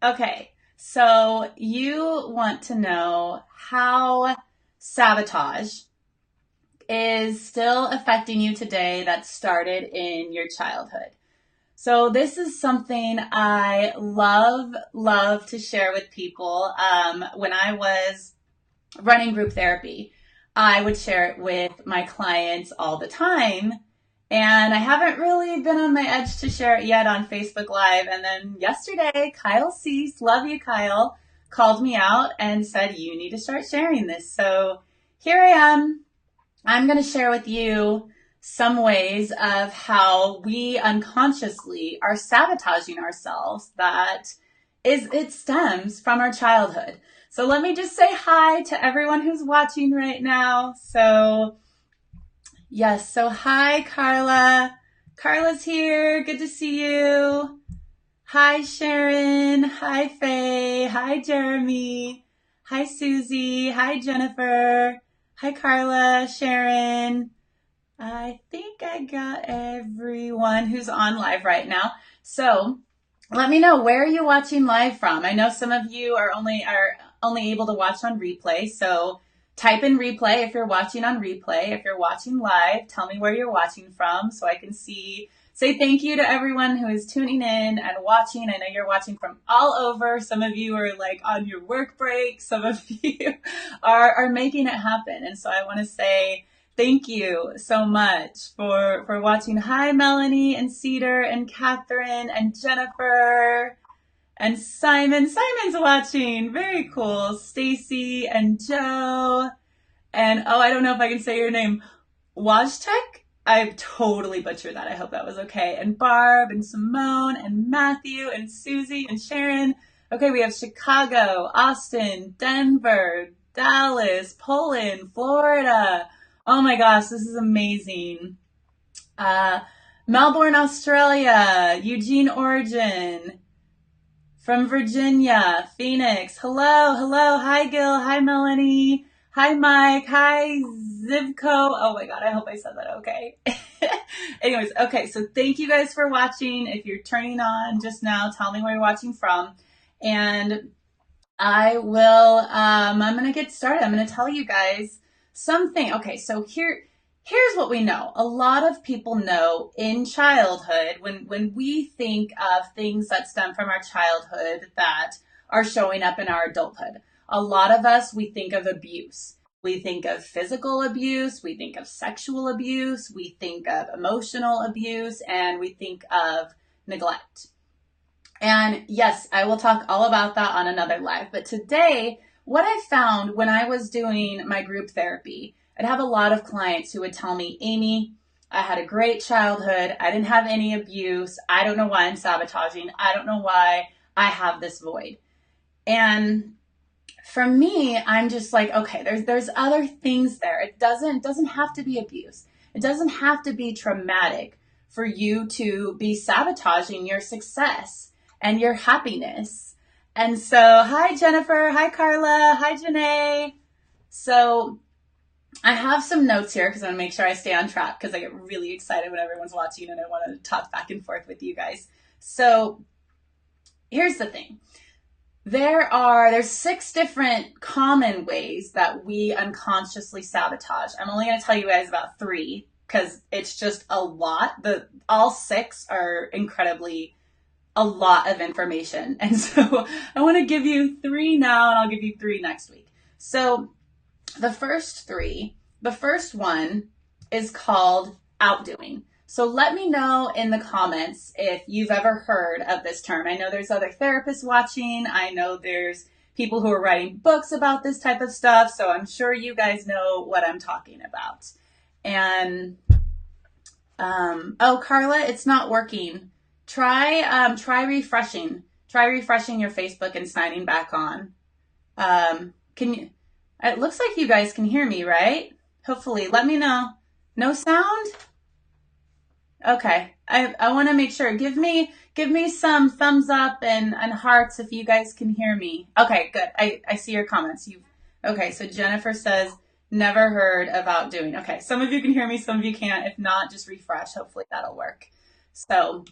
Okay, so you want to know how sabotage is still affecting you today that started in your childhood. So this is something I love to share with people. When I was running group therapy, I would share it with my clients all the time. And I haven't really been on my edge to share it yet on Facebook Live. And then yesterday, Kyle Cease, love you, Kyle, called me out and said, you need to start sharing this. So here I am. I'm going to share with you some ways of how we unconsciously are sabotaging ourselves it stems from our childhood. So let me just say hi to everyone who's watching right now. So yes, so hi Carla. Carla's here. Good to see you. Hi Sharon. Hi Faye. Hi Jeremy. Hi Susie. Hi Jennifer. Hi Carla, Sharon. I think I got everyone who's on live right now. So let me know, where are you watching live from? I know some of you are only able to watch on replay. So type in replay if you're watching on replay. If you're watching live, tell me where you're watching from so I can say thank you to everyone who is tuning in and watching. I know you're watching from all over. Some of you are like on your work break. Some of you are making it happen. And so I want to say thank you so much for watching. Hi, Melanie and Cedar and Catherine and Jennifer and Simon. Simon's watching. Very cool. Stacy and Joe. And oh, I don't know if I can say your name. Wajtek? I totally butchered that. I hope that was okay. And Barb and Simone and Matthew and Susie and Sharon. Okay, we have Chicago, Austin, Denver, Dallas, Poland, Florida. Oh my gosh, this is amazing. Uh, Melbourne, Australia, Eugene, Oregon, from Virginia, Phoenix. Hello, hello. Hi, Gil. Hi, Melanie. Hi, Mike. Hi, Zivko. Oh my God, I hope I said that okay. Anyways, okay, so thank you guys for watching. If you're turning on just now, tell me where you're watching from. And I'm going to get started. I'm going to tell you guys something. Okay, so here's what we know. A lot of people know in childhood, when we think of things that stem from our childhood that are showing up in our adulthood, a lot of us, we think of abuse. We think of physical abuse, we think of sexual abuse, we think of emotional abuse, and we think of neglect. And yes, I will talk all about that on another live. But today, what I found when I was doing my group therapy, I'd have a lot of clients who would tell me, Amy, I had a great childhood. I didn't have any abuse. I don't know why I'm sabotaging. I don't know why I have this void. And for me, I'm just like, okay, there's other things there. It doesn't have to be abuse. It doesn't have to be traumatic for you to be sabotaging your success and your happiness. And so, hi Jennifer, hi Carla, hi Janae. So I have some notes here because I want to make sure I stay on track because I get really excited when everyone's watching and I want to talk back and forth with you guys. So here's the thing. There's 6 different common ways that we unconsciously sabotage. I'm only going to tell you guys about 3 because it's just a lot. All 6 are incredibly a lot of information. And so I want to give you 3 now and I'll give you 3 next week. So the first one is called outdoing. So let me know in the comments if you've ever heard of this term. I know there's other therapists watching. I know there's people who are writing books about this type of stuff. So I'm sure you guys know what I'm talking about. And, oh, Carla, it's not working. Try refreshing. Try refreshing your Facebook and signing back on. It looks like you guys can hear me, right? Hopefully, let me know. No sound? Okay. I want to make sure. Give me some thumbs up and hearts if you guys can hear me. Okay, good. I see your comments. Okay, so Jennifer says never heard of outdoing. Okay, some of you can hear me, some of you can't. If not, just refresh. Hopefully that'll work. So,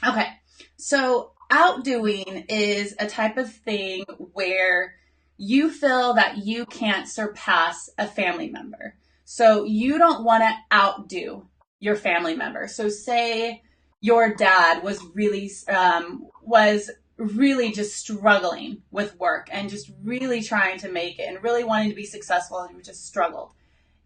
okay. So Outdoing is a type of thing where you feel that you can't surpass a family member. So you don't want to outdo your family member. So say your dad was really just struggling with work and just really trying to make it and really wanting to be successful, and you just struggled.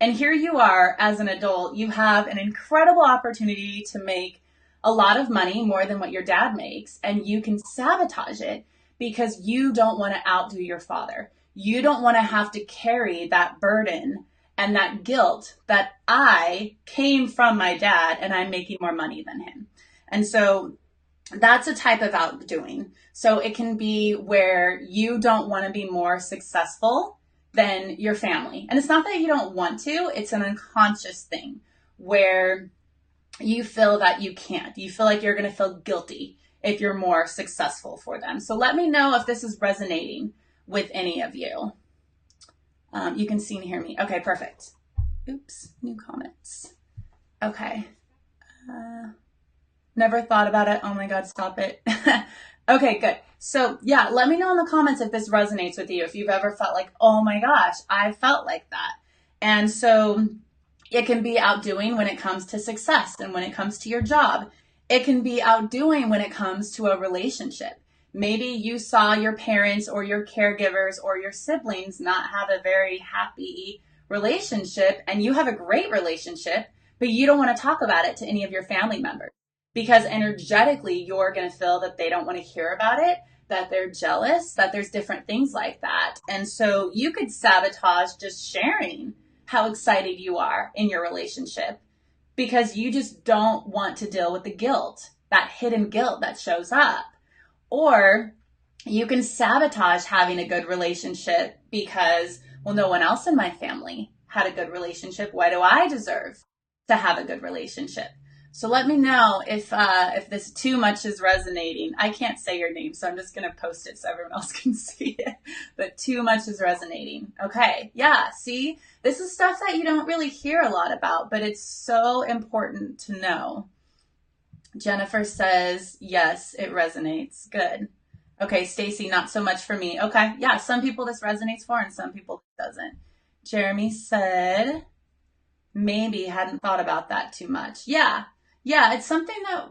And here you are as an adult, you have an incredible opportunity to make a lot of money, more than what your dad makes, and you can sabotage it because you don't want to outdo your father. You don't want to have to carry that burden and that guilt that I came from my dad and I'm making more money than him. And so that's a type of outdoing. So it can be where you don't want to be more successful than your family. And it's not that you don't want to, it's an unconscious thing where you feel that you can't. You feel like you're going to feel guilty if you're more successful for them. So let me know if this is resonating with any of you. You can see and hear me. Okay, perfect. Oops, new comments. Okay. Never thought about it. Oh my God, stop it. Okay, good. So yeah, let me know in the comments if this resonates with you. If you've ever felt like, oh my gosh, I felt like that. And so it can be outdoing when it comes to success and when it comes to your job. It can be outdoing when it comes to a relationship. Maybe you saw your parents or your caregivers or your siblings not have a very happy relationship, and you have a great relationship, but you don't want to talk about it to any of your family members because energetically you're going to feel that they don't want to hear about it, that they're jealous, that there's different things like that. And so you could sabotage just sharing how excited you are in your relationship because you just don't want to deal with the guilt, that hidden guilt that shows up. Or you can sabotage having a good relationship because, well, no one else in my family had a good relationship. Why do I deserve to have a good relationship? So let me know if this too much is resonating. I can't say your name, so I'm just going to post it so everyone else can see it. But too much is resonating. Okay, yeah, see? This is stuff that you don't really hear a lot about, but it's so important to know. Jennifer says, yes, it resonates. Good. Okay, Stacy, not so much for me. Okay, yeah, some people this resonates for and some people it doesn't. Jeremy said, maybe hadn't thought about that too much. Yeah, it's something that,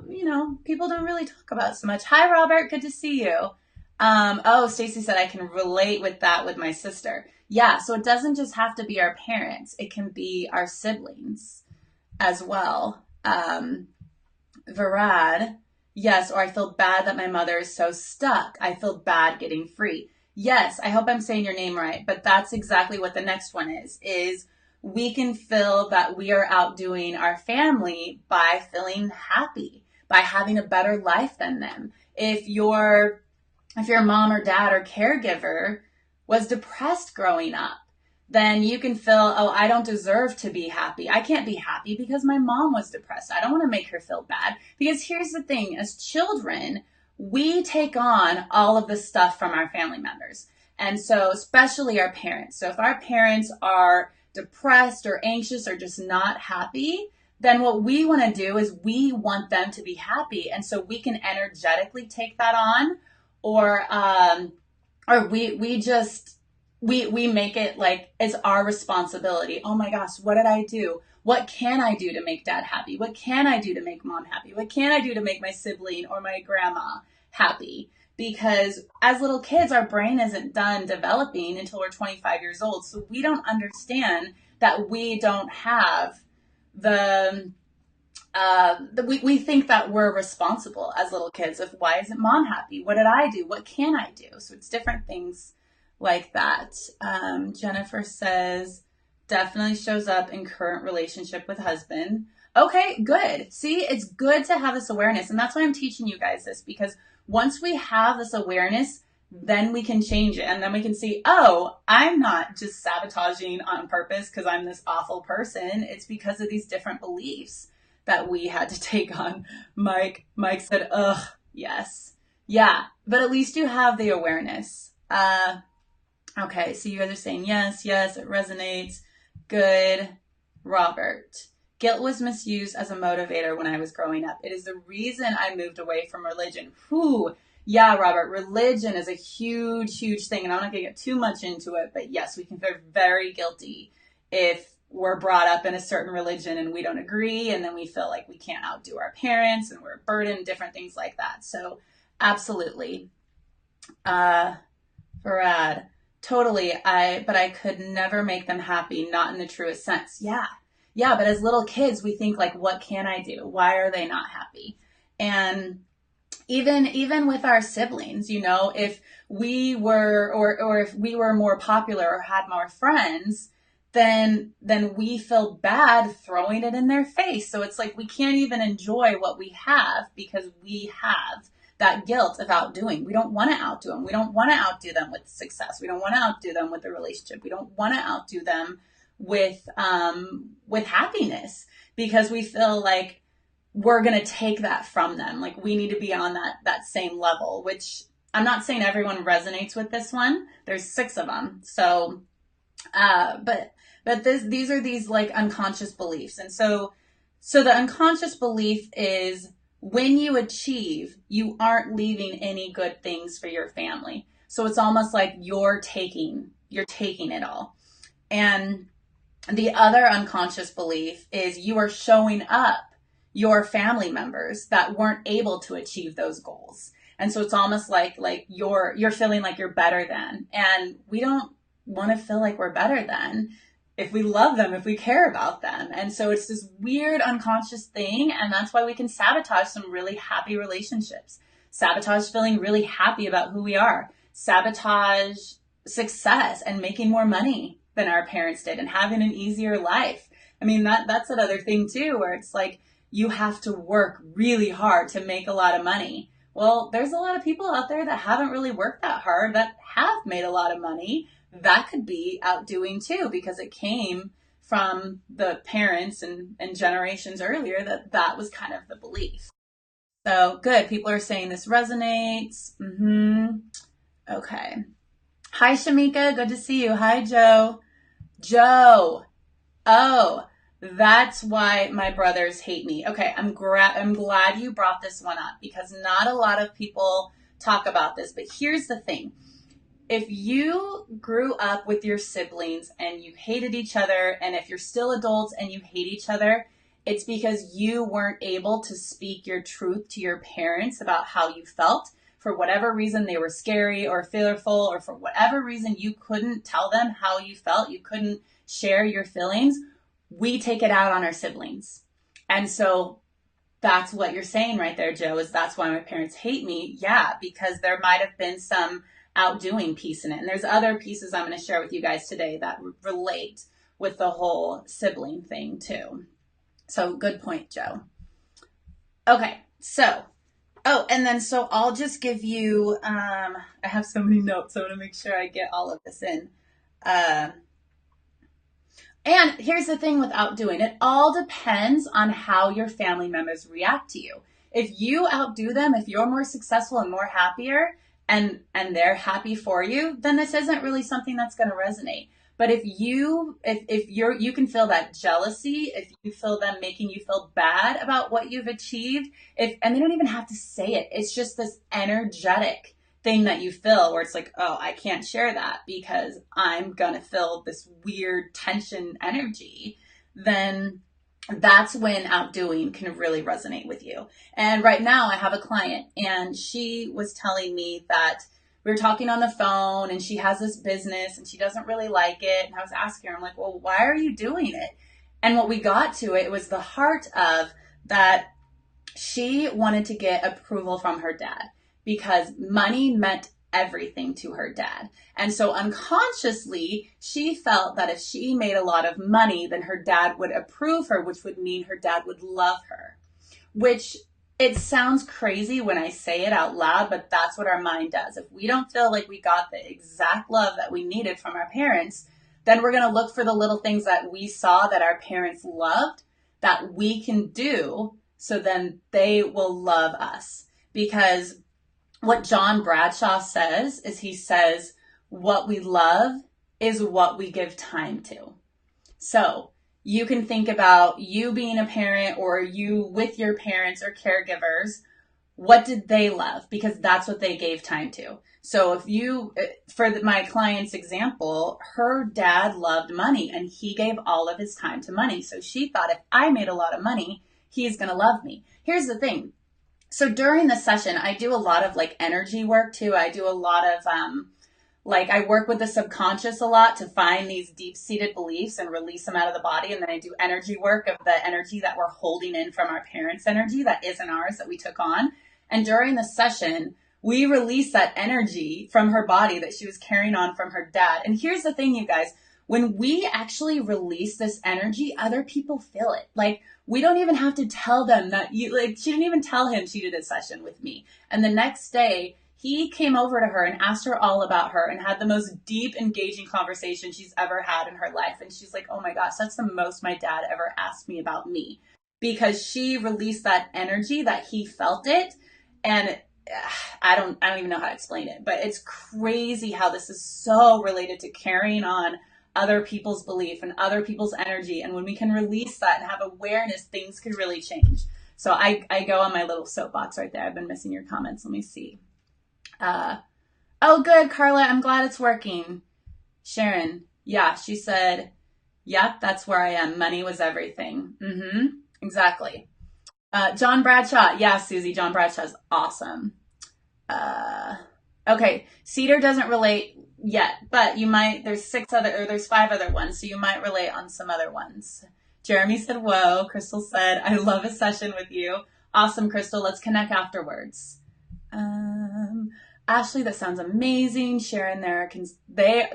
people don't really talk about so much. Hi, Robert, good to see you. Stacy said I can relate with that with my sister. Yeah, so it doesn't just have to be our parents. It can be our siblings as well. Varad, yes, or I feel bad that my mother is so stuck. I feel bad getting free. Yes, I hope I'm saying your name right, but that's exactly what the next one is we can feel that we are outdoing our family by feeling happy, by having a better life than them. If your mom or dad or caregiver was depressed growing up, then you can feel, oh, I don't deserve to be happy. I can't be happy because my mom was depressed. I don't want to make her feel bad. Because here's the thing, as children, we take on all of this stuff from our family members. And so especially our parents. So if our parents are depressed or anxious or just not happy, then what we want to do is we want them to be happy. And so we can energetically take that on, or we make it like it's our responsibility. Oh my gosh, what did I do? What can I do to make dad happy? What can I do to make mom happy? What can I do to make my sibling or my grandma happy? Because as little kids, our brain isn't done developing until we're 25 years old. So we don't understand that we don't have we think that we're responsible as little kids of why isn't mom happy? What did I do? What can I do? So it's different things like that. Jennifer says, definitely shows up in current relationship with husband. Okay, good. See, it's good to have this awareness. And that's why I'm teaching you guys this, because once we have this awareness, then we can change it. And then we can see, oh, I'm not just sabotaging on purpose because I'm this awful person. It's because of these different beliefs that we had to take on. Mike said, ugh, yes. Yeah, but at least you have the awareness. Okay, so you guys are saying yes, it resonates. Good. Robert. Guilt was misused as a motivator when I was growing up. It is the reason I moved away from religion. Whew. Yeah, Robert, religion is a huge, huge thing. And I'm not going to get too much into it, but yes, we can feel very guilty if we're brought up in a certain religion and we don't agree. And then we feel like we can't outdo our parents and we're a burden, different things like that. So absolutely. Uh, Brad, totally. But I could never make them happy, not in the truest sense. Yeah. Yeah. But as little kids, we think like, what can I do? Why are they not happy? And even with our siblings, if we were or if we were more popular or had more friends, then we feel bad throwing it in their face. So it's like we can't even enjoy what we have because we have that guilt of outdoing. We don't want to outdo them. We don't want to outdo them with success. We don't want to outdo them with the relationship. We don't want to outdo them with happiness because we feel like we're going to take that from them. Like we need to be on that same level, which I'm not saying everyone resonates with this one. There's 6 of them. So, but these are these like unconscious beliefs. And so the unconscious belief is when you achieve, you aren't leaving any good things for your family. So it's almost like you're taking it all. And the other unconscious belief is you are showing up your family members that weren't able to achieve those goals. And so it's almost like you're feeling like you're better than. And we don't want to feel like we're better than if we love them, if we care about them. And so it's this weird unconscious thing. And that's why we can sabotage some really happy relationships. Sabotage feeling really happy about who we are. Sabotage success and making more money than our parents did and having an easier life. I mean, that's another thing too, where it's like, you have to work really hard to make a lot of money. Well, there's a lot of people out there that haven't really worked that hard that have made a lot of money. That could be outdoing too, because it came from the parents and generations earlier that was kind of the belief. So good. People are saying this resonates. Okay. Hi, Shamika. Good to see you. Hi, Joe. Joe. Oh, that's why my brothers hate me. Okay, I'm glad you brought this one up because not a lot of people talk about this. But here's the thing. If you grew up with your siblings and you hated each other, and if you're still adults and you hate each other, it's because you weren't able to speak your truth to your parents about how you felt. For whatever reason, they were scary or fearful, or for whatever reason, you couldn't tell them how you felt. You couldn't share your feelings. We take it out on our siblings. And so that's what you're saying right there, Joe, is that's why my parents hate me. Yeah, because there might have been some outdoing piece in it. And there's other pieces I'm going to share with you guys today that relate with the whole sibling thing too. So good point, Joe. Okay, so, so I'll just give you, I have so many notes, so I want to make sure I get all of this in. And here's the thing with outdoing. It all depends on how your family members react to you. If you outdo them, if you're more successful and more happier and they're happy for you, then this isn't really something that's going to resonate. But if you can feel that jealousy, if you feel them making you feel bad about what you've achieved, and they don't even have to say it, it's just this energetic thing that you feel where it's like, oh, I can't share that because I'm gonna feel this weird tension energy, then that's when outdoing can really resonate with you. And right now I have a client and she was telling me that we were talking on the phone and she has this business and she doesn't really like it. And I was asking her, I'm like, well, why are you doing it? And what we got to, it was the heart of that she wanted to get approval from her dad because money meant everything to her dad. And so unconsciously, she felt that if she made a lot of money, then her dad would approve her, which would mean her dad would love her, which it sounds crazy when I say it out loud, but that's what our mind does. If we don't feel like we got the exact love that we needed from our parents, then we're going to look for the little things that we saw that our parents loved that we can do, so then they will love us. Because what John Bradshaw says is he says, what we love is what we give time to. So you can think about you being a parent or you with your parents or caregivers. what did they love? Because that's what they gave time to. So if you, for my client's example, her dad loved money and he gave all of his time to money. So she thought if I made a lot of money, he's going to love me. Here's the thing. So during the session, I do a lot of like energy work too. I do a lot of, like I work with the subconscious a lot to find these deep-seated beliefs and release them out of the body. And then I do energy work of the energy that we're holding in from our parents' energy that isn't ours, that we took on. And during the session, we release that energy from her body that she was carrying on from her dad. And here's the thing, you guys, when we actually release this energy, other people feel it. Like, we don't even have to tell them that she didn't even tell him she did a session with me. And the next day, he came over to her and asked her all about her and had the most deep, engaging conversation she's ever had in her life. And she's like, oh my gosh, that's the most my dad ever asked me about me, because she released that energy that he felt it. And I don't even know how to explain it, but it's crazy how this is so related to carrying on other people's belief and other people's energy. And when we can release that and have awareness, things can really change. So I go on my little soapbox right there. I've been missing your comments. Let me see. Oh, good, Carla. I'm glad it's working. Sharon. Yeah, she said, yep, that's where I am. Money was everything. Exactly. John Bradshaw. Yeah, Susie, John Bradshaw's awesome. Okay. Cedar doesn't relate yet, but you might, there's 5 other ones. So you might relate on some other ones. Jeremy said, whoa. Crystal said, I love a session with you. Awesome, Crystal. Let's connect afterwards. Ashley, that sounds amazing. Sharon,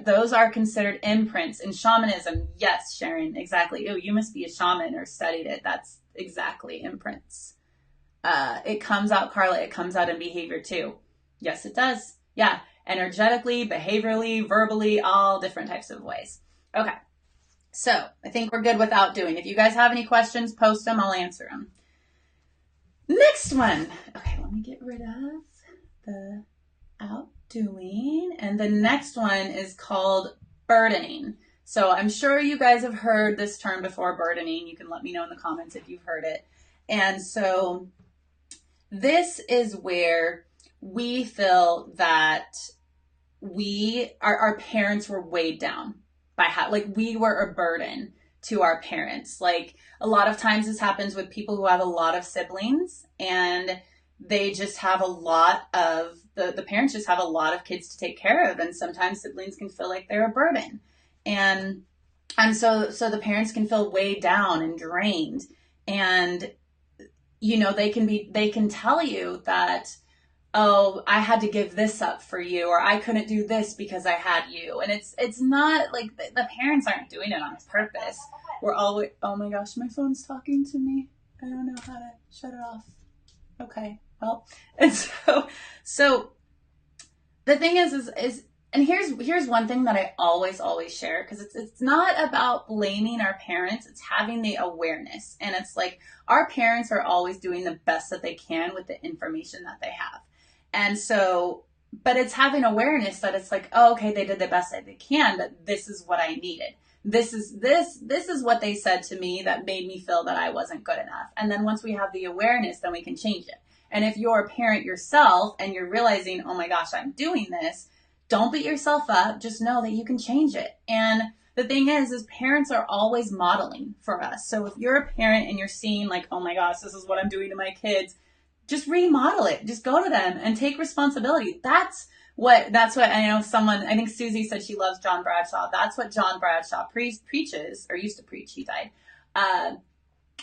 those are considered imprints in shamanism. Yes, Sharon, exactly. Oh, you must be a shaman or studied it. That's exactly imprints. It comes out, Carla, it comes out in behavior too. Yes, it does. Yeah, energetically, behaviorally, verbally, all different types of ways. Okay, so I think we're good with outdoing. If you guys have any questions, post them. I'll answer them. Next one. Okay, let me get rid of the outdoing. And the next one is called burdening. So I'm sure you guys have heard this term before, burdening. You can let me know in the comments if you've heard it. And so this is where we feel that our parents were weighed down by we were a burden to our parents. Like, a lot of times this happens with people who have a lot of siblings, and they just have a lot of, the parents just have a lot of kids to take care of. And sometimes siblings can feel like they're a burden. And so the parents can feel weighed down and drained. And, you know, they can tell you that, oh, I had to give this up for you, or I couldn't do this because I had you. And it's not like the parents aren't doing it on purpose. We're always, oh my gosh, my phone's talking to me. I don't know how to shut it off. Okay, well, and so the thing is, and here's one thing that I always share, because it's not about blaming our parents. It's having the awareness. And it's like, our parents are always doing the best that they can with the information that they have. And so, but it's having awareness that it's like, oh, okay, they did the best that they can, but this is what I needed. This is what they said to me that made me feel that I wasn't good enough. And then once we have the awareness, then we can change it. And if you're a parent yourself and you're realizing, oh my gosh, I'm doing this, don't beat yourself up. Just know that you can change it. And the thing is parents are always modeling for us. So if you're a parent and you're seeing like, oh my gosh, this is what I'm doing to my kids, just remodel it. Just go to them and take responsibility. That's what I know. I think Susie said she loves John Bradshaw. That's what John Bradshaw preaches, or used to preach. He died.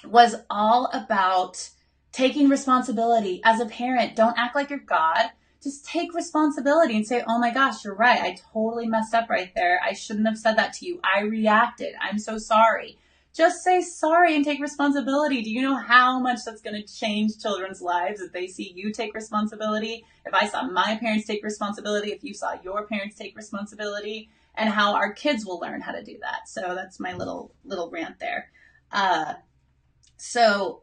Was all about taking responsibility. As a parent, don't act like you're God. Just take responsibility and say, oh my gosh, you're right. I totally messed up right there. I shouldn't have said that to you. I reacted. I'm so sorry. Just say sorry and take responsibility. Do you know how much that's going to change children's lives if they see you take responsibility? If I saw my parents take responsibility, if you saw your parents take responsibility, and how our kids will learn how to do that. So that's my little rant there. So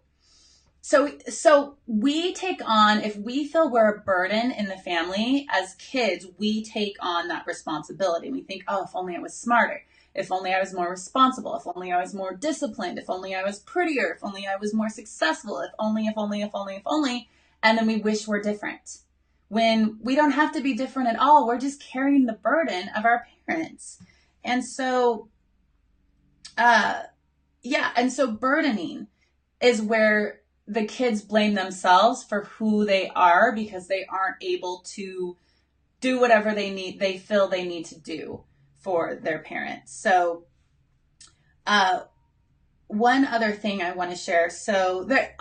we take on, if we feel we're a burden in the family as kids, we take on that responsibility. We think, oh, if only I was smarter. If only I was more responsible, if only I was more disciplined, if only I was prettier, if only I was more successful, if only. And then we wish we're different. When we don't have to be different at all, we're just carrying the burden of our parents. And so, uh, yeah, and so burdening is where the kids blame themselves for who they are because they aren't able to do whatever they feel they need to do for their parents. So, uh, one other thing I want to share. So there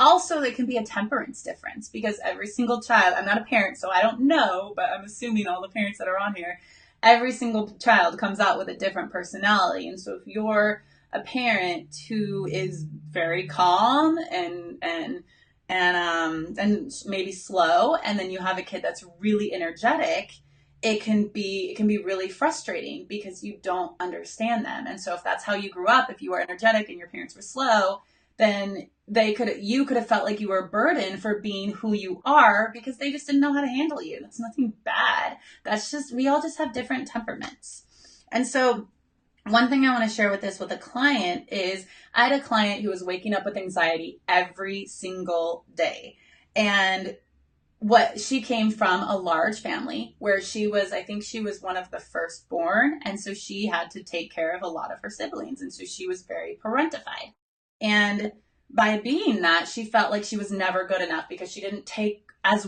can be a temperance difference because every single child, I'm not a parent, so I don't know, but I'm assuming all the parents that are on here, every single child comes out with a different personality. And so if you're a parent who is very calm and maybe slow, and then you have a kid that's really energetic, it can be really frustrating because you don't understand them. And so if that's how you grew up, if you were energetic and your parents were slow, then you could have felt like you were a burden for being who you are because they just didn't know how to handle you. That's nothing bad. That's just, we all just have different temperaments. And so one thing I want to share with a client is I had a client who was waking up with anxiety every single day. And she came from a large family where I think she was one of the firstborn. And so she had to take care of a lot of her siblings. And so she was very parentified. And by being that, she felt like she was never good enough because she didn't take as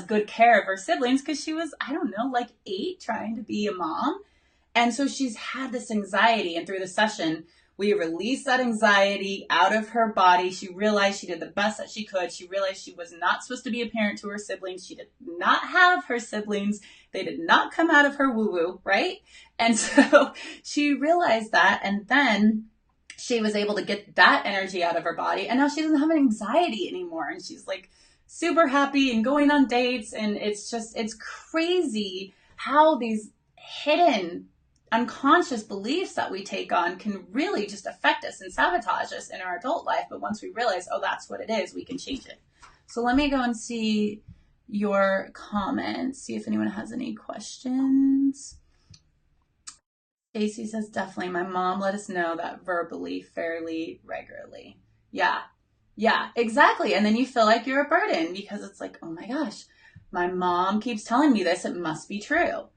good care of her siblings because she was, I don't know, like 8 trying to be a mom. And so she's had this anxiety. And through the session, we released that anxiety out of her body. She realized she did the best that she could. She realized she was not supposed to be a parent to her siblings. She did not have her siblings. They did not come out of her woo-woo, right? And so she realized that. And then she was able to get that energy out of her body. And now she doesn't have an anxiety anymore. And she's like super happy and going on dates. And it's crazy how these hidden unconscious beliefs that we take on can really just affect us and sabotage us in our adult life. But once we realize, oh, that's what it is, we can change it. So let me go and see your comments, see if anyone has any questions. Stacy says, definitely. My mom let us know that verbally fairly regularly. Yeah, exactly. And then you feel like you're a burden because it's like, oh my gosh, my mom keeps telling me this. It must be true.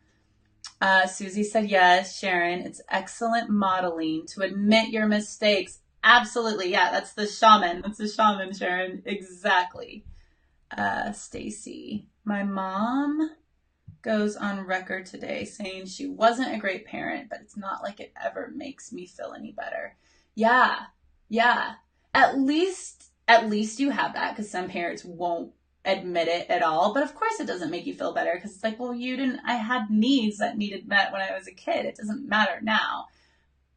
Susie said, yes, Sharon, it's excellent modeling to admit your mistakes. Absolutely. Yeah, that's the shaman. That's the shaman, Sharon. Exactly. Stacy, my mom goes on record today saying she wasn't a great parent, but it's not like it ever makes me feel any better. Yeah. At least you have that because some parents won't admit it at all. But of course it doesn't make you feel better because it's like, well, I had needs that needed met when I was a kid. It doesn't matter now.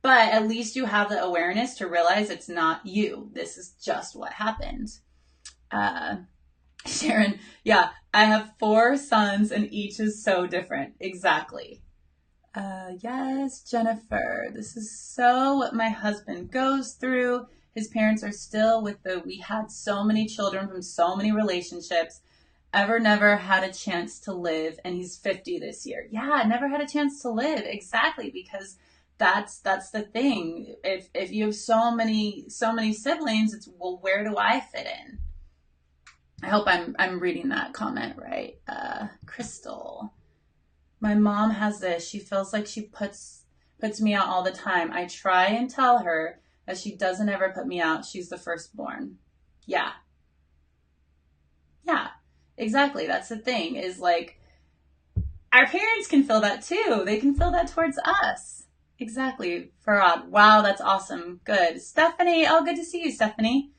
But at least you have the awareness to realize it's not you. This is just what happened. Sharon, yeah, I have 4 sons and each is so different. Exactly. Yes, Jennifer, this is so what my husband goes through. His parents are still we had so many children from so many relationships, never had a chance to live, and he's 50 this year. Yeah, never had a chance to live. Exactly, because that's the thing. If you have so many siblings, it's, well, where do I fit in? I hope I'm reading that comment right. Crystal, my mom has this. She feels like she puts me out all the time. I try and tell her that she doesn't ever put me out. She's the firstborn. Yeah, exactly. That's the thing, is like, our parents can feel that too. They can feel that towards us. Exactly. Farad. Wow, that's awesome. Good. Stephanie. Oh, good to see you, Stephanie.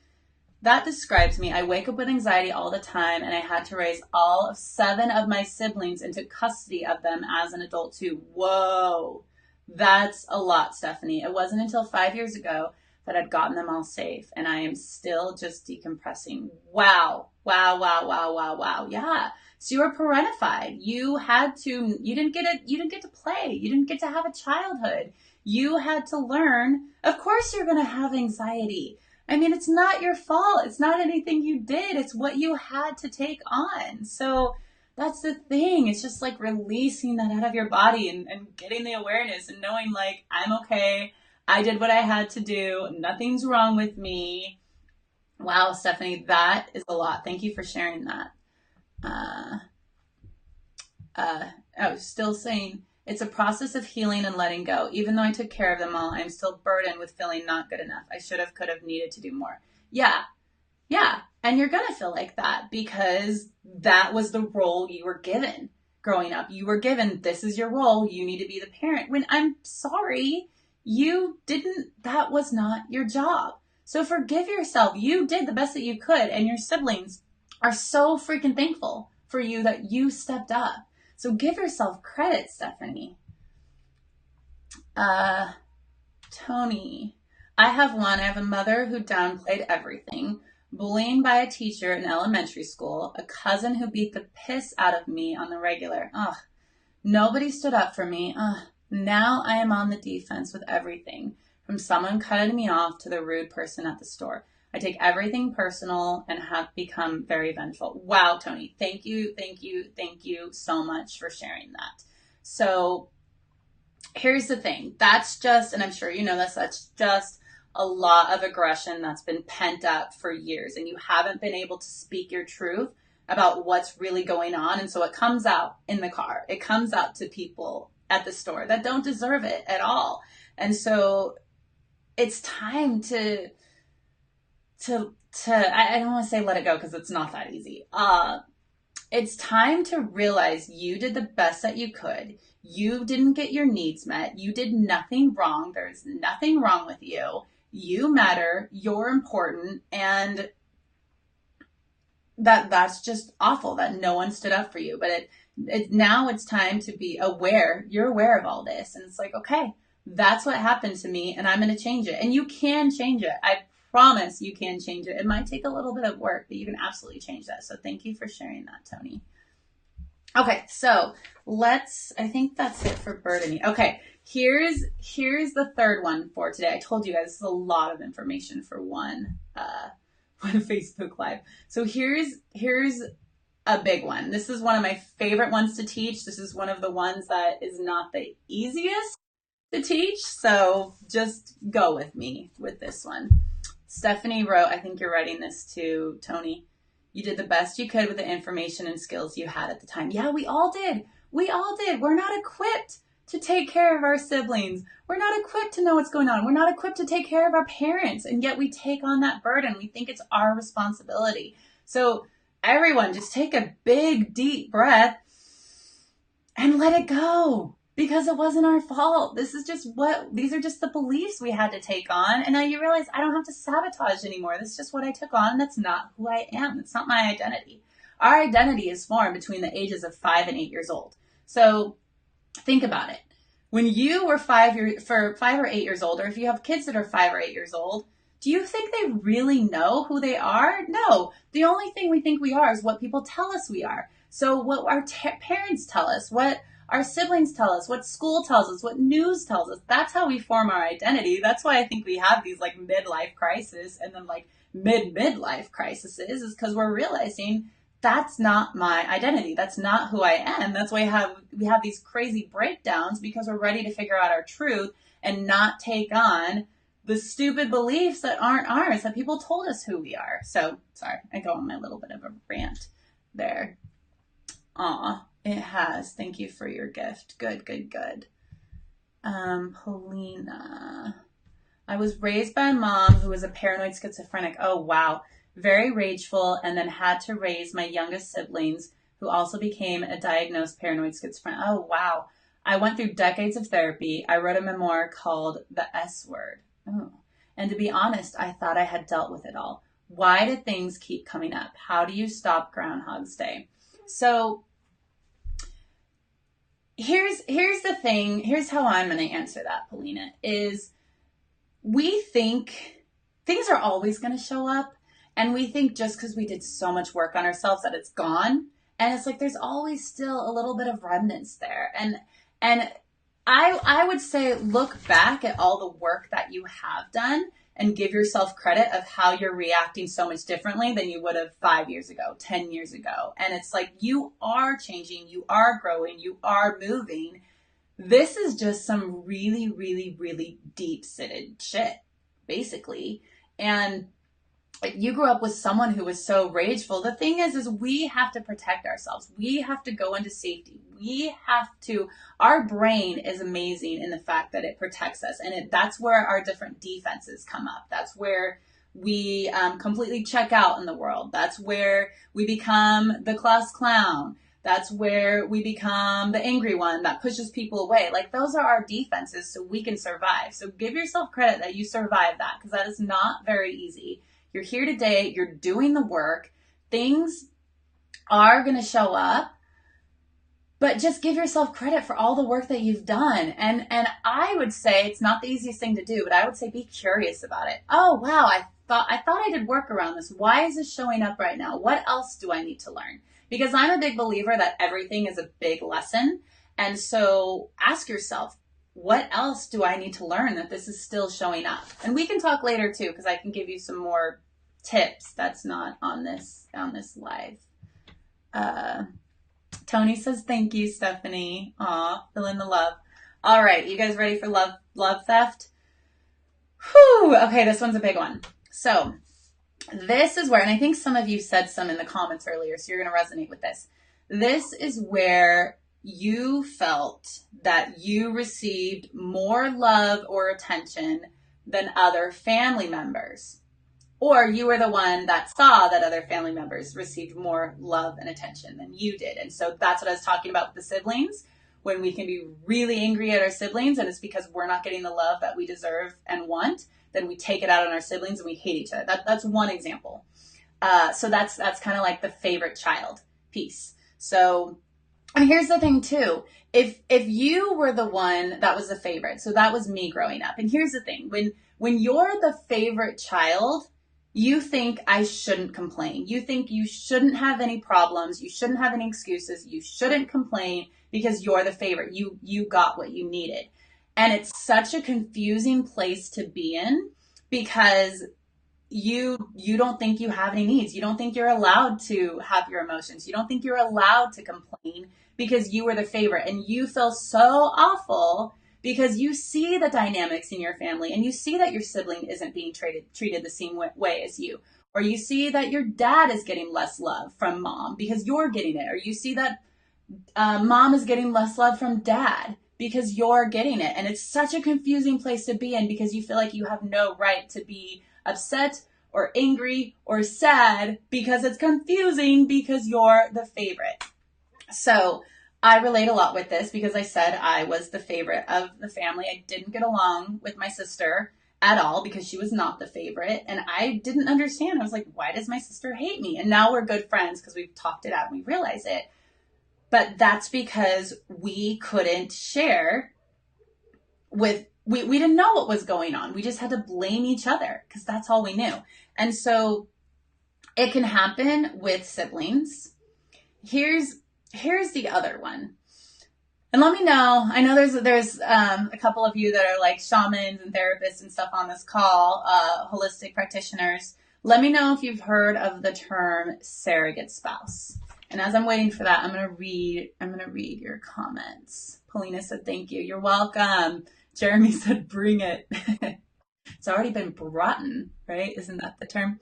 That describes me. I wake up with anxiety all the time, and I had to raise all 7 of my siblings into custody of them as an adult too. Whoa. That's a lot, Stephanie. It wasn't until 5 years ago that I'd gotten them all safe, and I am still just decompressing. Wow. Yeah. So you were parentified. You didn't get to play. You didn't get to have a childhood. You had to learn. Of course you're going to have anxiety. I mean, it's not your fault. It's not anything you did. It's what you had to take on. So that's the thing. It's just like releasing that out of your body and getting the awareness and knowing, like, I'm okay. I did what I had to do. Nothing's wrong with me. Wow, Stephanie, that is a lot. Thank you for sharing that. Still saying it's a process of healing and letting go. Even though I took care of them all, I'm still burdened with feeling not good enough. I should have, could have, needed to do more. Yeah. Yeah. And you're going to feel like that because that was the role you were given growing up. You were given, this is your role. You need to be the parent. When I'm sorry, that was not your job. So forgive yourself. You did the best that you could. And your siblings are so freaking thankful for you that you stepped up. So give yourself credit, Stephanie. Tony. I have a mother who downplayed everything. Bullying by a teacher in elementary school, a cousin who beat the piss out of me on the regular. Ugh. Nobody stood up for me. Ugh. Now I am on the defense with everything, from someone cutting me off to the rude person at the store. I take everything personal and have become very vengeful. Wow, Tony. Thank you so much for sharing that. So here's the thing. That's just, and I'm sure you know this, that's just a lot of aggression that's been pent up for years, and you haven't been able to speak your truth about what's really going on. And so it comes out in the car. It comes out to people at the store that don't deserve it at all. And so it's time to I don't want to say let it go because it's not that easy. It's time to realize you did the best that you could. You didn't get your needs met. You did nothing wrong. There's nothing wrong with you. You matter, you're important, and that's just awful that no one stood up for you. But now it's time to be aware. You're aware of all this, and it's like, okay, that's what happened to me, and I'm going to change it. And you can change it. I promise you can change it. It might take a little bit of work, but you can absolutely change that. So thank you for sharing that, Tony. Okay, so I think that's it for burdening. Okay, here's the third one for today. I told you guys this is a lot of information for one Facebook Live. So here's a big one. This is one of my favorite ones to teach. This is one of the ones that is not the easiest to teach. So just go with me with this one. Stephanie wrote, I think you're writing this too, Tony. You did the best you could with the information and skills you had at the time. Yeah, we all did. We all did. We're not equipped to take care of our siblings. We're not equipped to know what's going on. We're not equipped to take care of our parents. And yet we take on that burden. We think it's our responsibility. So everyone, just take a big, deep breath and let it go. Because it wasn't our fault. These are just the beliefs we had to take on. And now you realize I don't have to sabotage anymore. This is just what I took on. And that's not who I am. It's not my identity. Our identity is formed between the ages of 5 and 8 years old. So think about it. When you were 5 or 8 years old, or if you have kids that are 5 or 8 years old, do you think they really know who they are? No. The only thing we think we are is what people tell us we are. So what our parents tell us, what our siblings tell us, what school tells us, what news tells us. That's how we form our identity. That's why I think we have these like midlife crises and then like midlife crises, is because we're realizing that's not my identity. That's not who I am. That's why we have these crazy breakdowns, because we're ready to figure out our truth and not take on the stupid beliefs that aren't ours, that people told us who we are. So sorry, I go on my little bit of a rant there. Aw. It has. Thank you for your gift. Good. Paulina. I was raised by a mom who was a paranoid schizophrenic. Oh, wow. Very rageful, and then had to raise my youngest siblings, who also became a diagnosed paranoid schizophrenic. Oh, wow. I went through decades of therapy. I wrote a memoir called The S Word. Oh. And to be honest, I thought I had dealt with it all. Why did things keep coming up? How do you stop Groundhog's Day? So here's the thing. Here's how I'm going to answer that, Paulina, is we think things are always going to show up. And we think just because we did so much work on ourselves that it's gone. And it's like there's always still a little bit of remnants there. And I would say look back at all the work that you have done and give yourself credit of how you're reacting so much differently than you would have 5 years ago, 10 years ago. And it's like you are changing, you are growing, you are moving. This is just some really, really, really deep-seated shit, basically. And you grew up with someone who was so rageful. The thing is we have to protect ourselves. We have to go into safety. Our brain is amazing in the fact that it protects us. And that's where our different defenses come up. That's where we completely check out in the world. That's where we become the class clown. That's where we become the angry one that pushes people away. Like, those are our defenses so we can survive. So give yourself credit that you survived that, because that is not very easy. You're here today. You're doing the work. Things are going to show up, but just give yourself credit for all the work that you've done. And I would say it's not the easiest thing to do, but I would say be curious about it. Oh, wow. I thought I did work around this. Why is this showing up right now? What else do I need to learn? Because I'm a big believer that everything is a big lesson. And so ask yourself, what else do I need to learn that this is still showing up? And we can talk later too, because I can give you some more tips that's not on this live. Tony says, thank you, Stephanie. Aw, feeling the love. All right, you guys ready for love theft? Whew, okay, this one's a big one. So this is where, and I think some of you said some in the comments earlier, so you're going to resonate with this. This is where you felt that you received more love or attention than other family members. Or you were the one that saw that other family members received more love and attention than you did. And so that's what I was talking about with the siblings, when we can be really angry at our siblings and it's because we're not getting the love that we deserve and want. Then we take it out on our siblings and we hate each other. That's one example. So that's kind of like the favorite child piece. So, and here's the thing too. If you were the one that was the favorite, so that was me growing up. And here's the thing. When you're the favorite child, you think I shouldn't complain. You think you shouldn't have any problems. You shouldn't have any excuses. You shouldn't complain because you're the favorite. You got what you needed. And it's such a confusing place to be in, because you don't think you have any needs. You don't think you're allowed to have your emotions. You don't think you're allowed to complain because you were the favorite. And you feel so awful because you see the dynamics in your family and you see that your sibling isn't being treated the same way as you. Or you see that your dad is getting less love from mom because you're getting it. Or you see that mom is getting less love from dad because you're getting it. And it's such a confusing place to be in because you feel like you have no right to be upset or angry or sad because it's confusing because you're the favorite. So I relate a lot with this because I said I was the favorite of the family. I didn't get along with my sister at all because she was not the favorite. And I didn't understand. I was like, why does my sister hate me? And now we're good friends because we've talked it out and we realize it. But that's because we couldn't share with, we didn't know what was going on. We just had to blame each other because that's all we knew. And so it can happen with siblings. Here's the other one. And let me know. I know there's a couple of you that are like shamans and therapists and stuff on this call, holistic practitioners. Let me know if you've heard of the term surrogate spouse. And as I'm waiting for that, I'm gonna read your comments. Polina said, thank you. You're welcome. Jeremy said, bring it. It's already been brought in, right? Isn't that the term?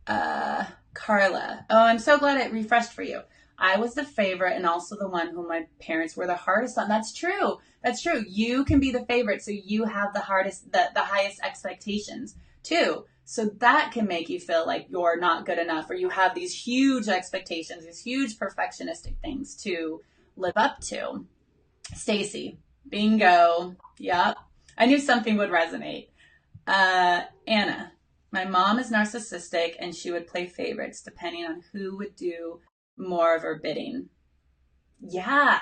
Carla. Oh, I'm so glad it refreshed for you. I was the favorite and also the one who my parents were the hardest on. That's true. That's true. You can be the favorite, so you have the highest expectations too. So that can make you feel like you're not good enough, or you have these huge expectations, these huge perfectionistic things to live up to. Stacy, bingo. Yep. I knew something would resonate. Anna, my mom is narcissistic and she would play favorites depending on who would do more of her bidding. Yeah,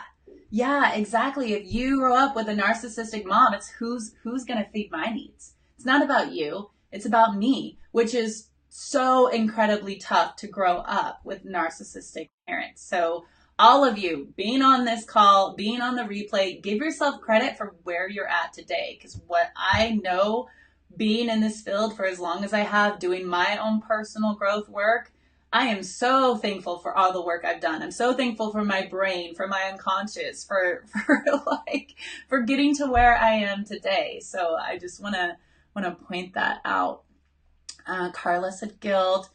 exactly. If you grow up with a narcissistic mom, it's who's going to feed my needs. It's not about you. It's about me, which is so incredibly tough to grow up with narcissistic parents. So all of you being on this call, being on the replay, give yourself credit for where you're at today. Because what I know, being in this field for as long as I have, doing my own personal growth work, I am so thankful for all the work I've done. I'm so thankful for my brain, for my unconscious, for getting to where I am today. So I just want to point that out. Carla said guilt.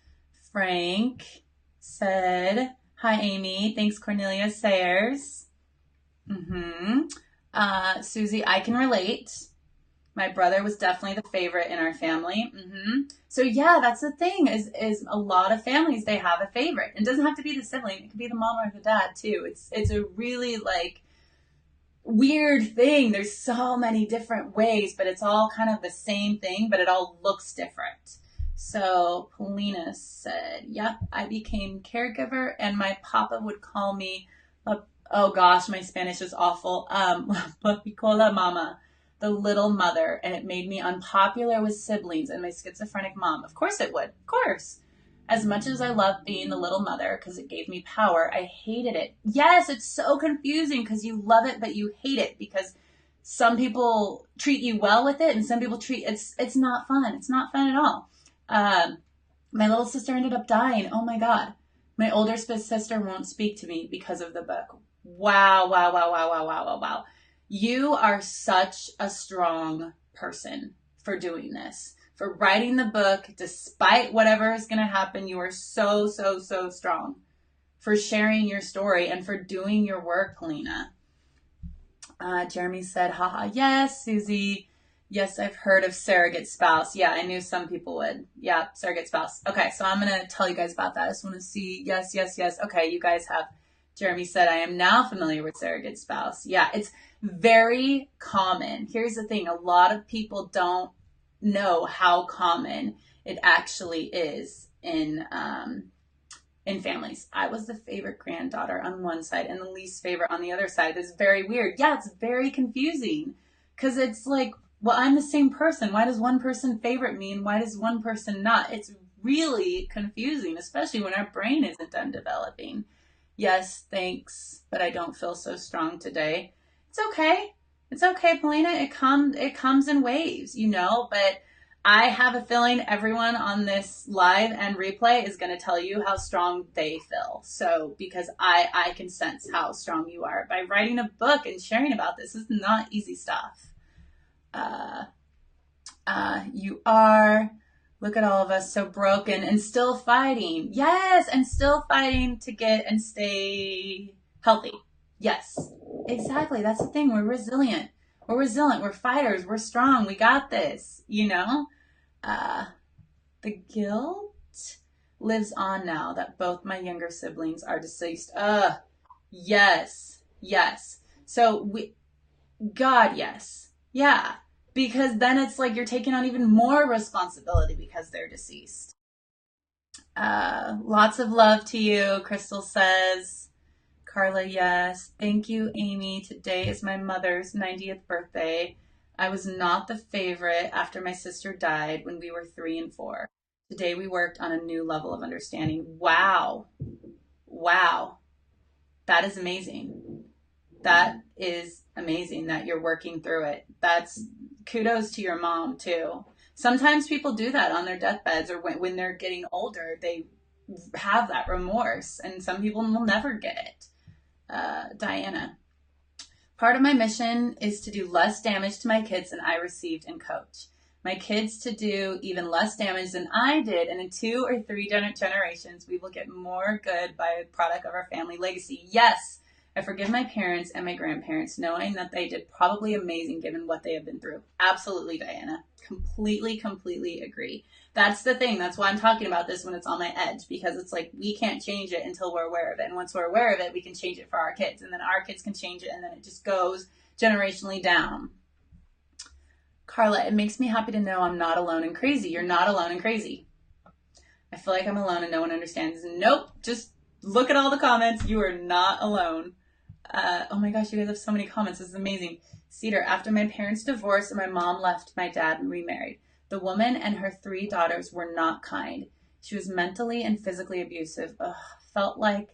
Frank said, hi, Amy. Thanks, Cornelia Sayers. Susie, I can relate. My brother was definitely the favorite in our family. So yeah, that's the thing is a lot of families, they have a favorite. It doesn't have to be the sibling. It could be the mom or the dad too. It's a really like weird thing. There's so many different ways, but it's all kind of the same thing, but it all looks different. So Polina said, yep, I became caregiver and my papa would call me, oh gosh, my Spanish is awful. Papicola mama, the little mother, and it made me unpopular with siblings and my schizophrenic mom. Of course it would. Of course. As much as I loved being the little mother because it gave me power, I hated it. Yes, it's so confusing because you love it, but you hate it because some people treat you well with it and some people treat it's not fun. It's not fun at all. My little sister ended up dying. Oh my God. My older sister won't speak to me because of the book. Wow, wow, wow, wow, wow, wow, wow, wow. You are such a strong person for doing this, for writing the book, despite whatever is going to happen. You are so, so, so strong for sharing your story and for doing your work, Polina. Jeremy said, haha, yes. Susie, yes, I've heard of surrogate spouse. Yeah, I knew some people would. Yeah, surrogate spouse. Okay, so I'm going to tell you guys about that. I just want to see. Yes, yes, yes. Okay, you guys have. Jeremy said, I am now familiar with surrogate spouse. Yeah, it's very common. Here's the thing. A lot of people don't know how common it actually is in families. I was the favorite granddaughter on one side and the least favorite on the other side. It's very weird. Yeah, it's very confusing because it's like, well, I'm the same person. Why does one person favorite me and why does one person not? It's really confusing, especially when our brain isn't done developing. Yes, thanks, but I don't feel so strong today. It's okay. It's okay, Polina. It comes in waves, but I have a feeling everyone on this live and replay is going to tell you how strong they feel. So, because I can sense how strong you are by writing a book and sharing about this. This is not easy stuff. You are. Look at all of us so broken and still fighting. Yes, and still fighting to get and stay healthy. Yes, exactly. That's the thing. We're resilient. We're resilient. We're fighters. We're strong. We got this, The guilt lives on now that both my younger siblings are deceased. Yes, yes. So God, yes. Yeah. Because then it's like you're taking on even more responsibility because they're deceased. Lots of love to you, Crystal says. Carla, yes. Thank you, Amy. Today is my mother's 90th birthday. I was not the favorite after my sister died when we were 3 and 4. Today we worked on a new level of understanding. Wow. Wow. That is amazing. That is amazing that you're working through it. That's kudos to your mom too. Sometimes people do that on their deathbeds or when they're getting older, they have that remorse and some people will never get it. Diana, part of my mission is to do less damage to my kids than I received and coach. My kids to do even less damage than I did, and in 2 or 3 generations, we will get more good by a product of our family legacy. Yes, I forgive my parents and my grandparents, knowing that they did probably amazing given what they have been through. Absolutely, Diana. Completely, completely agree. That's the thing. That's why I'm talking about this when it's on my edge, because it's like we can't change it until we're aware of it. And once we're aware of it, we can change it for our kids. And then our kids can change it, and then it just goes generationally down. Carla, it makes me happy to know I'm not alone and crazy. You're not alone and crazy. I feel like I'm alone and no one understands. Nope. Just look at all the comments. You are not alone. Oh my gosh, you guys have so many comments. This is amazing. Cedar, after my parents divorced and my mom left my dad and remarried, the woman and her 3 daughters were not kind. She was mentally and physically abusive. Ugh, felt like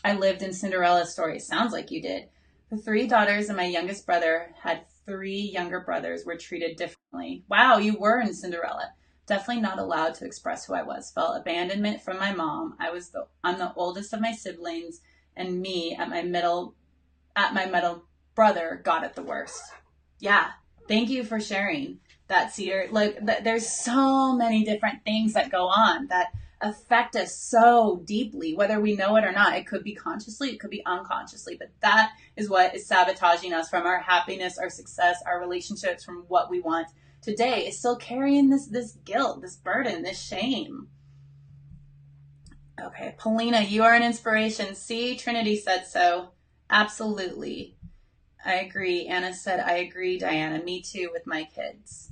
I lived in Cinderella's story. Sounds like you did. The 3 daughters and my youngest brother had 3 younger brothers were treated differently. Wow, you were in Cinderella. Definitely not allowed to express who I was. Felt abandonment from my mom. I'm the oldest of my siblings, and me at my middle brother got it the worst. Yeah. Thank you for sharing that, Cedar. Like, there's so many different things that go on that affect us so deeply, whether we know it or not. It could be consciously, it could be unconsciously, but that is what is sabotaging us from our happiness, our success, our relationships, from what we want today. Is still carrying this guilt, this burden, this shame. Okay, Polina, you are an inspiration. See, Trinity said so. Absolutely. I agree. Anna said, I agree, Diana. Me too with my kids.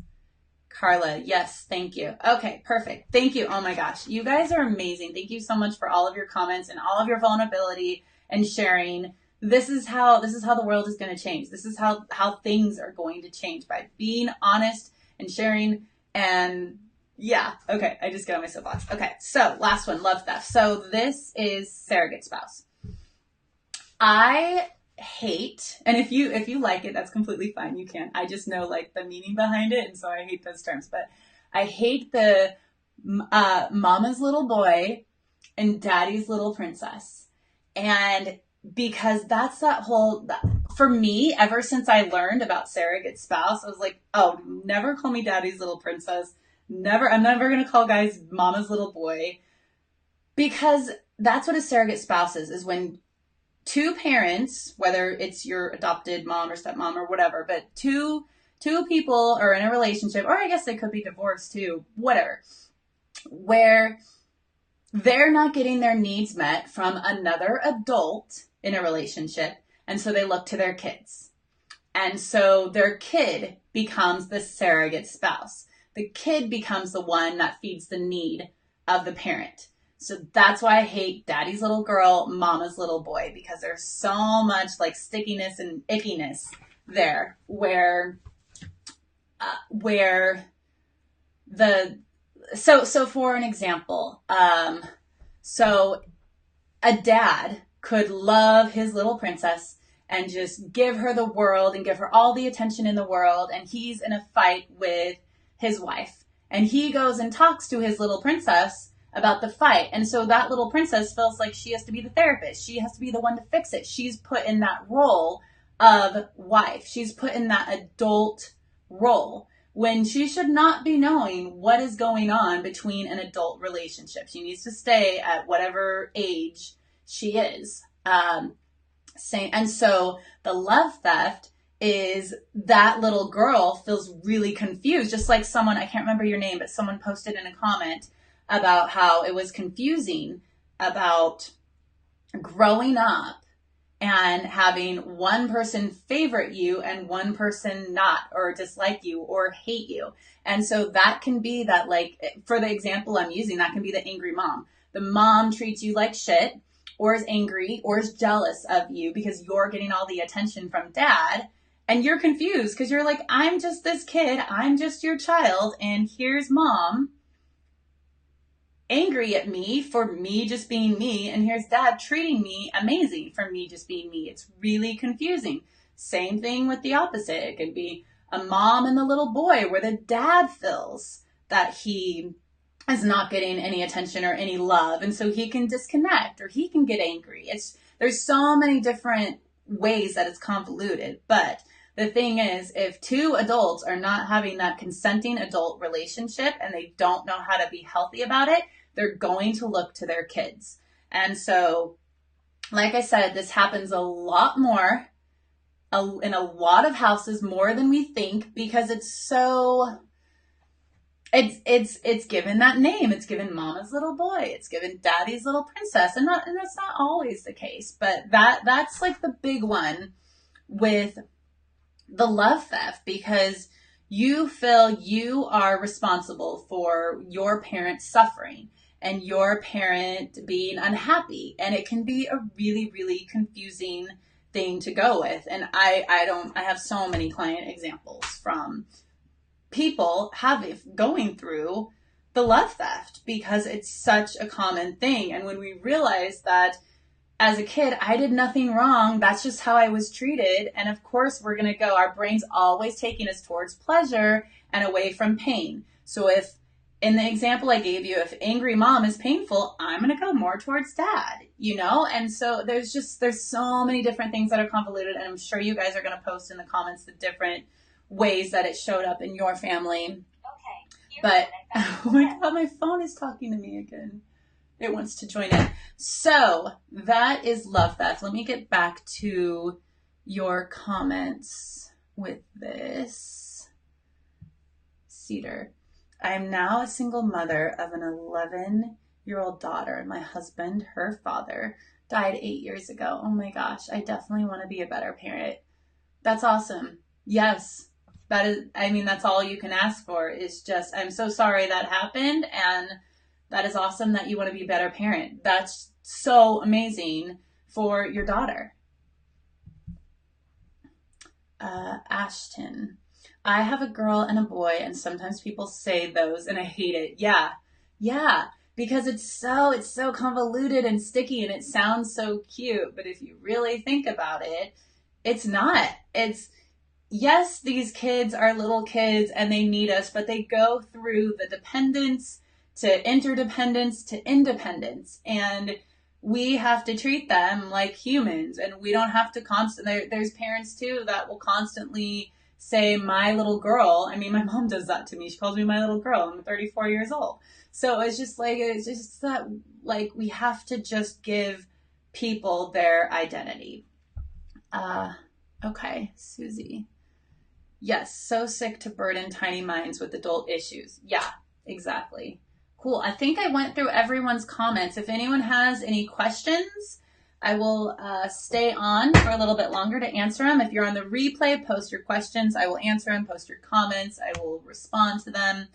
Carla, yes, thank you. Okay, perfect. Thank you. Oh my gosh. You guys are amazing. Thank you so much for all of your comments and all of your vulnerability and sharing. This is how the world is going to change. This is how things are going to change, by being honest and sharing. And yeah, okay, I just got on my soapbox. Okay, so last one, love theft. So this is surrogate spouse. I hate, and if you like it, that's completely fine. You can. I just know like the meaning behind it, and so I hate those terms. But I hate the mama's little boy and daddy's little princess, and because that's that whole. For me, ever since I learned about surrogate spouse, I was like, oh, never call me daddy's little princess. Never. I'm never gonna call guys mama's little boy, because that's what a surrogate spouse is when two parents, whether it's your adopted mom or stepmom or whatever, but two people are in a relationship, or I guess they could be divorced too, whatever, where they're not getting their needs met from another adult in a relationship, and so they look to their kids. And so their kid becomes the surrogate spouse. The kid becomes the one that feeds the need of the parent. So that's why I hate daddy's little girl, mama's little boy, because there's so much like stickiness and ickiness there where so for an example, so a dad could love his little princess and just give her the world and give her all the attention in the world, and he's in a fight with his wife, and he goes and talks to his little princess about the fight. And so that little princess feels like she has to be the therapist. She has to be the one to fix it. She's put in that role of wife. She's put in that adult role when she should not be knowing what is going on between an adult relationship. She needs to stay at whatever age she is. And so the love theft is that little girl feels really confused, just like someone, I can't remember your name, but someone posted in a comment about how it was confusing about growing up and having one person favorite you and one person not, or dislike you or hate you. And so that can be that, like, for the example I'm using, that can be the angry mom. The mom treats you like shit, or is angry, or is jealous of you because you're getting all the attention from dad. And you're confused because you're like, I'm just this kid, I'm just your child, and here's mom angry at me for me just being me, and here's dad treating me amazing for me just being me. It's really confusing. Same thing with the opposite. It could be a mom and the little boy where the dad feels that he is not getting any attention or any love, and so he can disconnect or he can get angry. There's so many different ways that it's convoluted, but the thing is, if two adults are not having that consenting adult relationship and they don't know how to be healthy about it, they're going to look to their kids. And so, like I said, this happens a lot more in a lot of houses, more than we think, because it's given that name. It's given mama's little boy. It's given daddy's little princess, and that's not always the case. But that's like the big one with the love theft, because you feel you are responsible for your parent suffering and your parent being unhappy, and it can be a really, really confusing thing to go with. And I have so many client examples from people going through the love theft because it's such a common thing. And when we realize that as a kid, I did nothing wrong, that's just how I was treated. And of course, we're going to go, our brain's always taking us towards pleasure and away from pain. So if, in the example I gave you, if angry mom is painful, I'm going to go more towards dad, And so there's so many different things that are convoluted. And I'm sure you guys are going to post in the comments the different ways that it showed up in your family. But oh my God, my phone is talking to me again. It wants to join in. So that is love theft. Let me get back to your comments with this. Cedar. I am now a single mother of an 11-year-old daughter. My husband, her father, died 8 years ago. Oh my gosh, I definitely want to be a better parent. That's awesome. Yes. That is, I mean, that's all you can ask for is just, I'm so sorry that happened. And that is awesome that you want to be a better parent. That's so amazing for your daughter. Ashton. I have a girl and a boy, and sometimes people say those, and I hate it. Yeah, because it's so convoluted and sticky, and it sounds so cute. But if you really think about it, it's not. Yes, these kids are little kids and they need us, but they go through the dependence to interdependence to independence. And we have to treat them like humans, and we don't have to there's parents too that will constantly say, my little girl. I mean, my mom does that to me. She calls me my little girl. I'm 34 years old. So it's just that like we have to just give people their identity. Okay, Susie. Yes, so sick to burden tiny minds with adult issues. Yeah, exactly. Cool. I think I went through everyone's comments. If anyone has any questions, I will stay on for a little bit longer to answer them. If you're on the replay, post your questions. I will answer them. Post your comments. I will respond to them.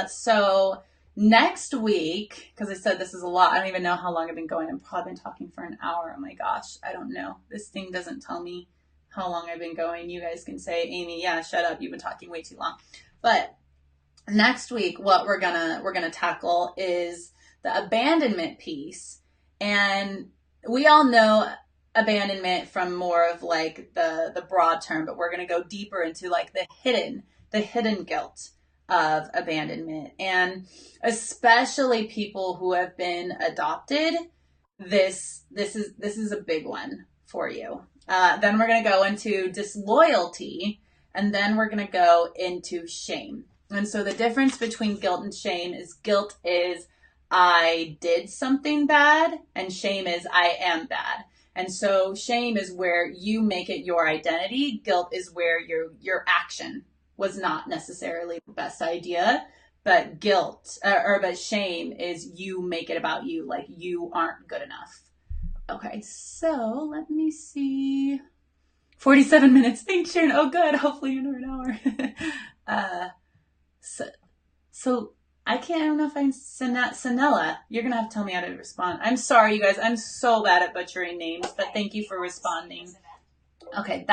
So next week, because I said this is a lot. I don't even know how long I've been going. I've probably been talking for an hour. Oh my gosh. I don't know. This thing doesn't tell me how long I've been going. You guys can say, Amy, yeah, shut up. You've been talking way too long. But next week, what we're gonna tackle is the abandonment piece. And we all know abandonment from more of like the broad term, but we're gonna go deeper into like the hidden guilt of abandonment. And especially people who have been adopted, this is a big one for you. Then we're going to go into disloyalty, and then we're going to go into shame. And so the difference between guilt and shame is guilt is I did something bad, and shame is I am bad. And so shame is where you make it your identity. Guilt is where your action was not necessarily the best idea, but but shame is you make it about you, like you aren't good enough. Okay, so let me see. 47 minutes. Thanks, Sharon. Oh, good. Hopefully under an hour. So I don't know if I'm Sanella. You're going to have to tell me how to respond. I'm sorry, you guys. I'm so bad at butchering names, but thank you for responding. Okay,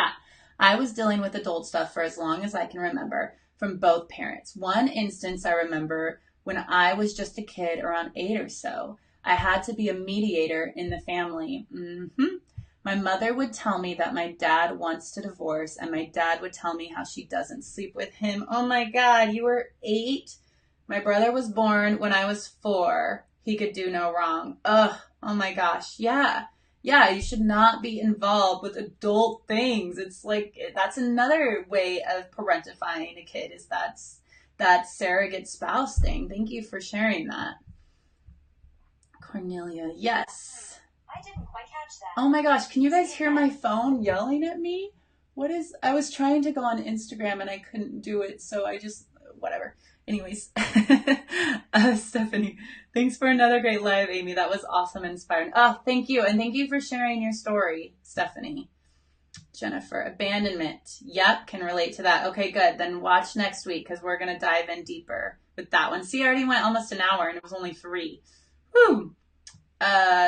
I was dealing with adult stuff for as long as I can remember from both parents. One instance I remember when I was just a kid around 8 or so. I had to be a mediator in the family. My mother would tell me that my dad wants to divorce, and my dad would tell me how she doesn't sleep with him. Oh my God, you were 8? My brother was born when I was 4. He could do no wrong. Ugh, oh my gosh. Yeah, you should not be involved with adult things. It's like, that's another way of parentifying a kid, is that surrogate spouse thing. Thank you for sharing that. Cornelia, yes. I didn't quite catch that. Oh my gosh, can you guys hear my phone yelling at me? I was trying to go on Instagram and I couldn't do it, so I just, whatever. Anyways, Stephanie, thanks for another great live, Amy. That was awesome and inspiring. Oh, thank you. And thank you for sharing your story, Stephanie. Jennifer, abandonment. Yep, can relate to that. Okay, good. Then watch next week because we're going to dive in deeper with that one. See, I already went almost an hour and it was only 3. Woo!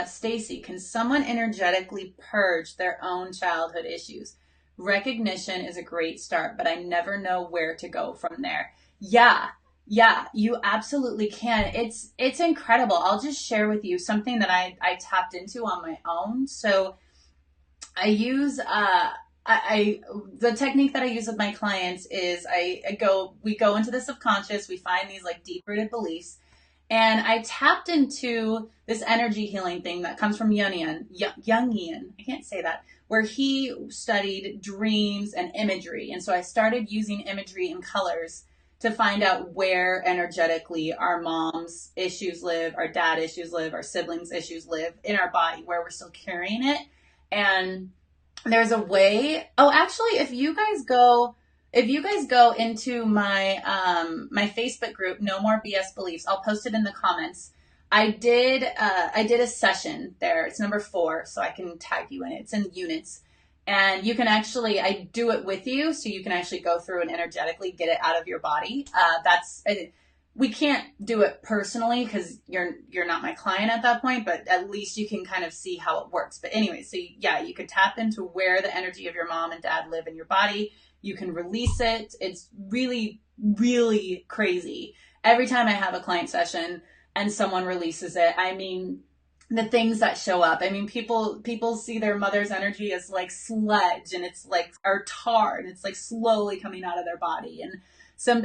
Stacy, can someone energetically purge their own childhood issues? Recognition is a great start, but I never know where to go from there. Yeah, you absolutely can. It's incredible. I'll just share with you something that I tapped into on my own. So I use the technique that I use with my clients is we go into the subconscious, we find these like deep rooted beliefs, And I tapped into this energy healing thing that comes from Jungian, I can't say that, where he studied dreams and imagery. And so I started using imagery and colors to find out where energetically our mom's issues live, our dad issues live, our siblings issues live in our body, where we're still carrying it. And there's a way. Oh, actually, if you guys go into my Facebook group, No More BS Beliefs, I'll post it in the comments. I did a session there. It's number 4, so I can tag you in it. It's in units. And you can actually, I do it with you, so you can actually go through and energetically get it out of your body. We can't do it personally because you're not my client at that point, but at least you can kind of see how it works. But anyway, so yeah, you could tap into where the energy of your mom and dad live in your body. You can release it. It's really, really crazy. Every time I have a client session and someone releases it, I mean, the things that show up. I mean, people see their mother's energy as like sludge, and it's like, or tar, and it's like slowly coming out of their body. And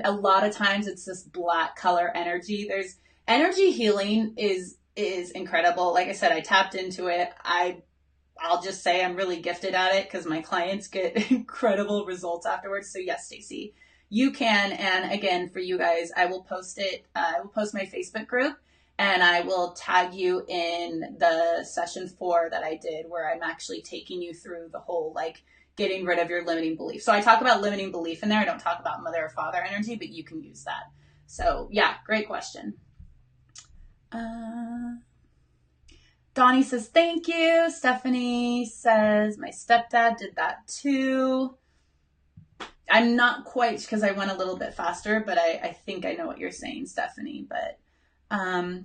a lot of times it's this black color energy. There's energy healing is incredible. Like I said, I tapped into it. I'll just say I'm really gifted at it because my clients get incredible results afterwards. So yes, Stacy, you can. And again, for you guys, I will post it. I will post my Facebook group, and I will tag you in the session 4 that I did, where I'm actually taking you through the whole, like, getting rid of your limiting belief. So I talk about limiting belief in there. I don't talk about mother or father energy, but you can use that. So yeah, great question. Donnie says, thank you. Stephanie says, my stepdad did that too. I'm not quite, because I went a little bit faster, but I think I know what you're saying, Stephanie. But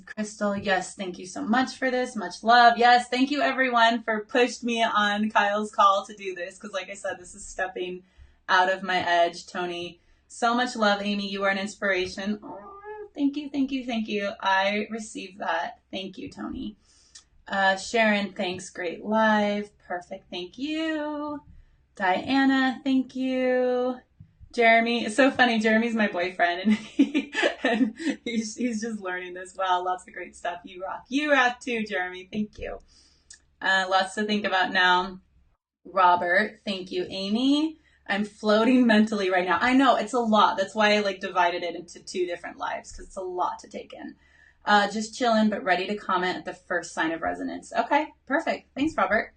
Crystal, yes, thank you so much for this. Much love. Yes, thank you everyone for pushed me on Kyle's call to do this, because like I said, this is stepping out of my edge. Tony, so much love. Amy, you are an inspiration. Oh, thank you, thank you, thank you. I received that. Thank you, Tony. Sharon, thanks. Great live. Perfect. Thank you. Diana, thank you. Jeremy, it's so funny. Jeremy's my boyfriend, and he's just learning this. Wow, lots of great stuff. You rock. You rock too, Jeremy. Thank you. Lots to think about now. Robert, thank you. Amy, I'm floating mentally right now. I know it's a lot. That's why I like divided it into 2 different lives, because it's a lot to take in. Just chilling, but ready to comment at the first sign of resonance. Okay, perfect. Thanks, Robert.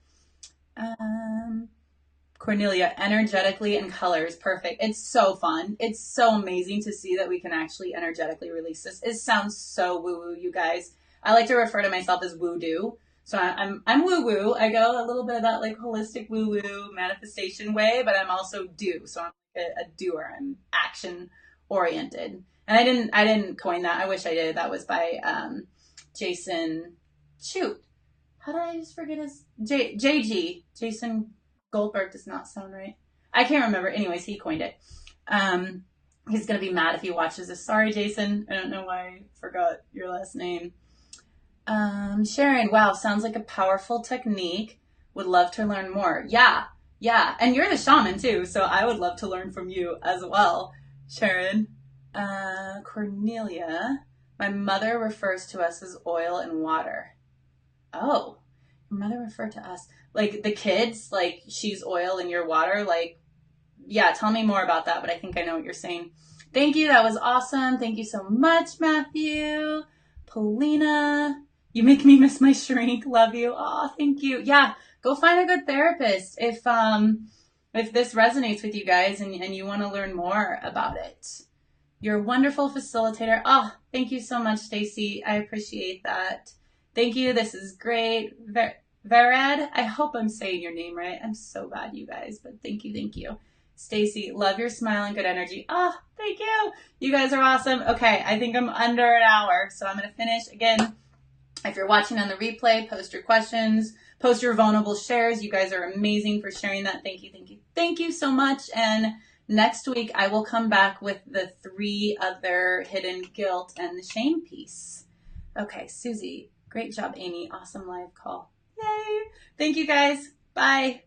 Cornelia, energetically and colors. Perfect. It's so fun. It's so amazing to see that we can actually energetically release this. It sounds so woo-woo, you guys. I like to refer to myself as woo-doo. So I'm woo-woo. I go a little bit of that like holistic woo-woo manifestation way, but I'm also do. So I'm a doer. I'm action oriented. And I didn't coin that. I wish I did. That was by Jason. Shoot. How did I just forget his JG? Jason Goldberg does not sound right. I can't remember. Anyways, he coined it. He's gonna be mad if he watches this. Sorry, Jason. I don't know why I forgot your last name. Sharon, wow, sounds like a powerful technique. Would love to learn more. Yeah. And you're the shaman too, so I would love to learn from you as well, Sharon. Cornelia, my mother refers to us as oil and water. Oh, your mother referred to us like the kids, like she's oil and you're water. Like, yeah, tell me more about that, but I think I know what you're saying. Thank you. That was awesome. Thank you so much, Matthew. Paulina, you make me miss my shrink. Love you. Oh, thank you. Yeah, go find a good therapist if this resonates with you guys and you want to learn more about it. You're a wonderful facilitator. Oh, thank you so much, Stacy. I appreciate that. Thank you. This is great. Verad, I hope I'm saying your name right. I'm so bad, you guys, but thank you. Stacy, love your smile and good energy. Oh, thank you. You guys are awesome. Okay, I think I'm under an hour, so I'm going to finish. Again, if you're watching on the replay, post your questions, post your vulnerable shares. You guys are amazing for sharing that. Thank you so much. And next week, I will come back with the 3 other hidden guilt and the shame piece. Okay, Susie, great job, Amy. Awesome live call. Yay. Thank you, guys. Bye.